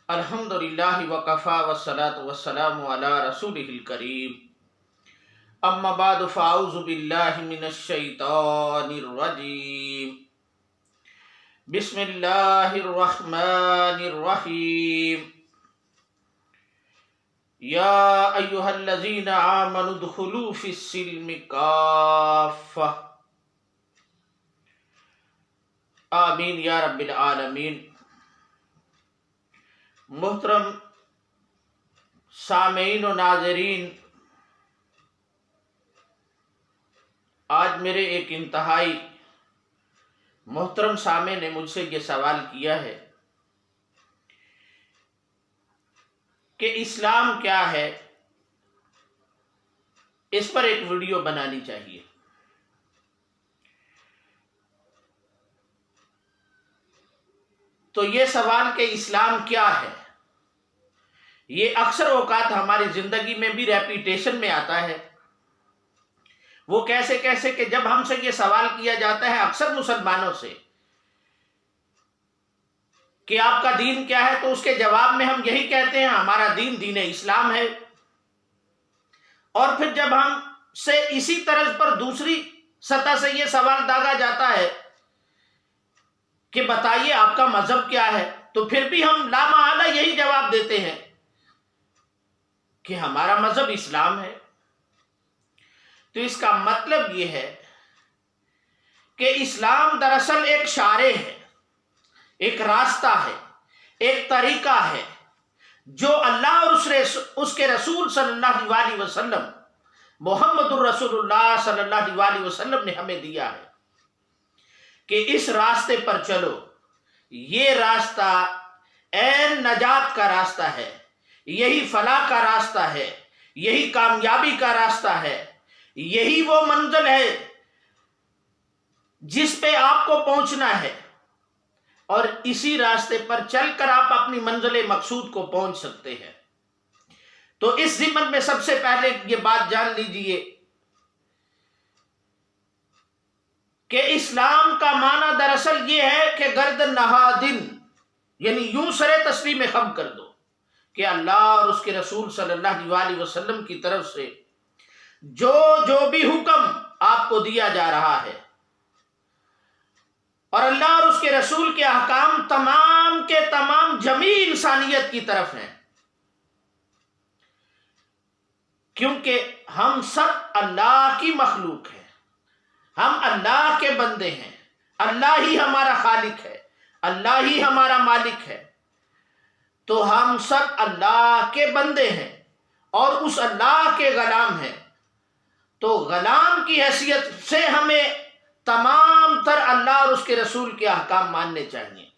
الحمد للہ وکفا والصلاة والسلام علی رسولہ الکریم اما بعد فاعوذ باللہ من الشیطان الرجیم بسم اللہ الرحمن الرحیم یا ایہا الذین آمنوا ادخلوا فی السلم کافہ آمین یا رب العالمین۔ محترم سامعین و ناظرین، آج میرے ایک انتہائی محترم سامع نے مجھ سے یہ سوال کیا ہے کہ اسلام کیا ہے، اس پر ایک ویڈیو بنانی چاہیے۔ تو یہ سوال کہ اسلام کیا ہے، یہ اکثر اوقات ہماری زندگی میں بھی ریپیٹیشن میں آتا ہے۔ وہ کیسے کہ جب ہم سے یہ سوال کیا جاتا ہے اکثر مسلمانوں سے کہ آپ کا دین کیا ہے، تو اس کے جواب میں ہم یہی کہتے ہیں ہمارا دین دین اسلام ہے۔ اور پھر جب ہم سے اسی طرز پر دوسری سطح سے یہ سوال داغا جاتا ہے کہ بتائیے آپ کا مذہب کیا ہے، تو پھر بھی ہم لامحالہ یہی جواب دیتے ہیں کہ ہمارا مذہب اسلام ہے۔ تو اس کا مطلب یہ ہے کہ اسلام دراصل ایک شارع ہے، ایک راستہ ہے، ایک طریقہ ہے جو اللہ اور اس کے رسول صلی اللہ علیہ وسلم محمد الرسول اللہ صلی اللہ علیہ وسلم نے ہمیں دیا ہے کہ اس راستے پر چلو۔ یہ راستہ عین نجات کا راستہ ہے، یہی فلاح کا راستہ ہے، یہی کامیابی کا راستہ ہے، یہی وہ منزل ہے جس پہ آپ کو پہنچنا ہے، اور اسی راستے پر چل کر آپ اپنی منزل مقصود کو پہنچ سکتے ہیں۔ تو اس ضمن میں سب سے پہلے یہ بات جان لیجئے کہ اسلام کا معنی دراصل یہ ہے کہ گردن نہادن، یعنی یوں سر تسلیم خم کر دو کہ اللہ اور اس کے رسول صلی اللہ علیہ وسلم کی طرف سے جو بھی حکم آپ کو دیا جا رہا ہے، اور اللہ اور اس کے رسول کے احکام تمام کے تمام جمیع انسانیت کی طرف ہیں، کیونکہ ہم سب اللہ کی مخلوق ہیں، ہم اللہ کے بندے ہیں، اللہ ہی ہمارا خالق ہے، اللہ ہی ہمارا مالک ہے۔ تو ہم سب اللہ کے بندے ہیں اور اس اللہ کے غلام ہیں، تو غلام کی حیثیت سے ہمیں تمام تر اللہ اور اس کے رسول کے احکام ماننے چاہیے۔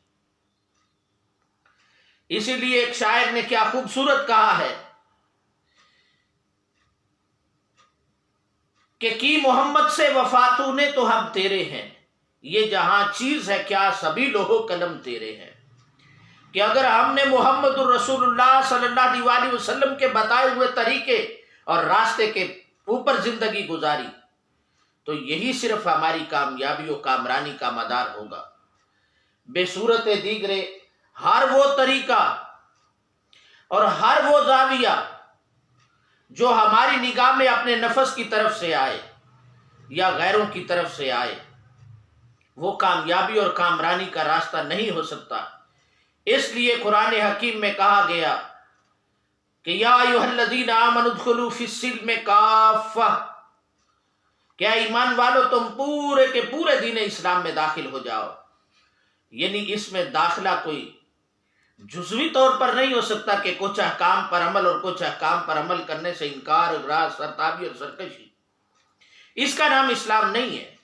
اسی لیے ایک شاعر نے کیا خوبصورت کہا ہے کہ کی محمد سے وفاتو نے تو ہم تیرے ہیں، یہ جہاں چیز ہے کیا سبھی لوہو قلم تیرے ہیں۔ کہ اگر ہم نے محمد الرسول اللہ صلی اللہ علیہ وسلم کے بتائے ہوئے طریقے اور راستے کے اوپر زندگی گزاری تو یہی صرف ہماری کامیابی و کامرانی کا مدار ہوگا۔ بے صورت دیگرے ہر وہ طریقہ اور ہر وہ زاویہ جو ہماری نگاہ میں اپنے نفس کی طرف سے آئے یا غیروں کی طرف سے آئے، وہ کامیابی اور کامرانی کا راستہ نہیں ہو سکتا۔ اس لیے قرآن حکیم میں کہا گیا کہ یا ایھا الذین آمنوا ادخلوا فی السلم کافہ، کیا ایمان والو تم پورے کے پورے دین اسلام میں داخل ہو جاؤ۔ یعنی اس میں داخلہ کوئی جزوی طور پر نہیں ہو سکتا کہ کچھ احکام پر عمل اور کچھ احکام پر عمل کرنے سے انکار، اغراض، سرتابی اور سرکشی، اس کا نام اسلام نہیں ہے۔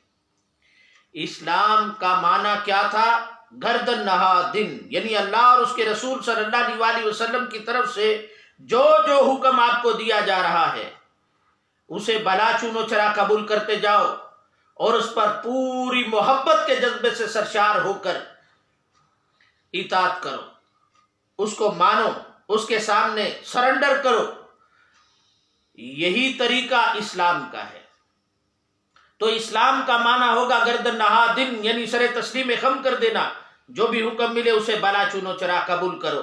اسلام کا معنی کیا تھا؟ گردن نہادن، یعنی اللہ اور اس کے رسول صلی اللہ علیہ وسلم کی طرف سے جو حکم آپ کو دیا جا رہا ہے اسے بلا چون و چرا قبول کرتے جاؤ، اور اس پر پوری محبت کے جذبے سے سرشار ہو کر اطاعت کرو، اس کو مانو، اس کے سامنے سرنڈر کرو۔ یہی طریقہ اسلام کا ہے۔ تو اسلام کا معنی ہوگا گردن نہادن، یعنی سر تسلیم خم کر دینا، جو بھی حکم ملے اسے بلا چونو چرا قبول کرو۔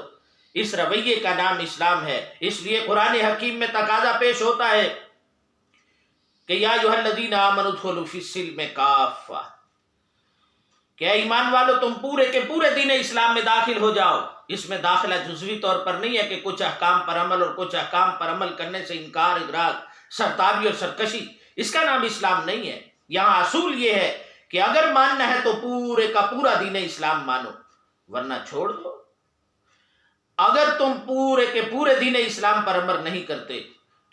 اس رویے کا نام اسلام ہے۔ اس لیے قرآن حکیم میں تقاضا پیش ہوتا ہے کہ یا ایھا الذین آمنوا ادخلوا فی السلم کافہ، کہ اے ایمان والو تم پورے کے پورے دین اسلام میں داخل ہو جاؤ۔ اس میں داخلہ جزوی طور پر نہیں ہے کہ کچھ احکام پر عمل اور کچھ احکام پر عمل کرنے سے انکار، اغراق، سرتابی اور سرکشی، اس کا نام اسلام نہیں ہے۔ یہاں اصول یہ ہے کہ اگر ماننا ہے تو پورے کا پورا دین اسلام مانو، ورنہ چھوڑ دو۔ اگر تم پورے کے پورے دین اسلام پر عمل نہیں کرتے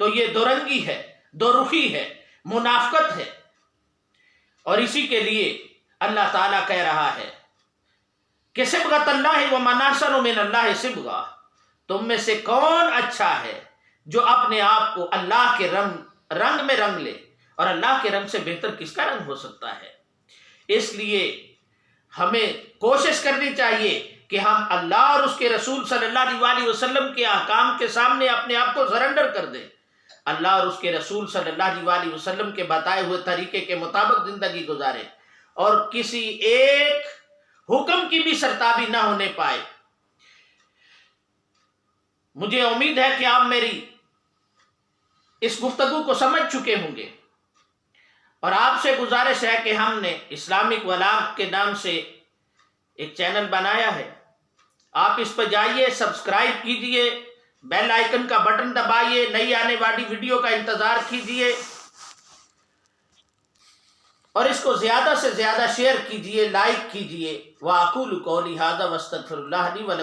تو یہ دو رنگی ہے، دو رخی ہے، منافقت ہے۔ اور اسی کے لیے اللہ تعالیٰ کہہ رہا ہے کہ صبغۃ اللہ ومن احسن من اللہ صبغہ، تم میں سے کون اچھا ہے جو اپنے آپ کو اللہ کے رنگ میں رنگ لے، اور اللہ کے رنگ سے بہتر کس کا رنگ ہو سکتا ہے؟ اس لیے ہمیں کوشش کرنی چاہیے کہ ہم اللہ اور اس کے رسول صلی اللہ علیہ وسلم کے احکام کے سامنے اپنے آپ کو سرنڈر کر دیں، اللہ اور اس کے رسول صلی اللہ علیہ وسلم کے بتائے ہوئے طریقے کے مطابق زندگی گزاریں، اور کسی ایک حکم کی بھی سرتابی نہ ہونے پائے۔ مجھے امید ہے کہ آپ میری اس گفتگو کو سمجھ چکے ہوں گے، اور آپ سے گزارش ہے کہ ہم نے اسلامک ولاغ کے نام سے ایک چینل بنایا ہے، آپ اس پہ جائیے، سبسکرائب کیجئے، بیل آئیکن کا بٹن دبائیے، نئی آنے والی ویڈیو کا انتظار کیجئے، اور اس کو زیادہ سے زیادہ شیئر کیجئے، لائک کیجئے۔ وَأَقُولُ قَوْلِي هَذَا وَأَسْتَغْفِرُ اللَّهَ لِي وَلَكُمْ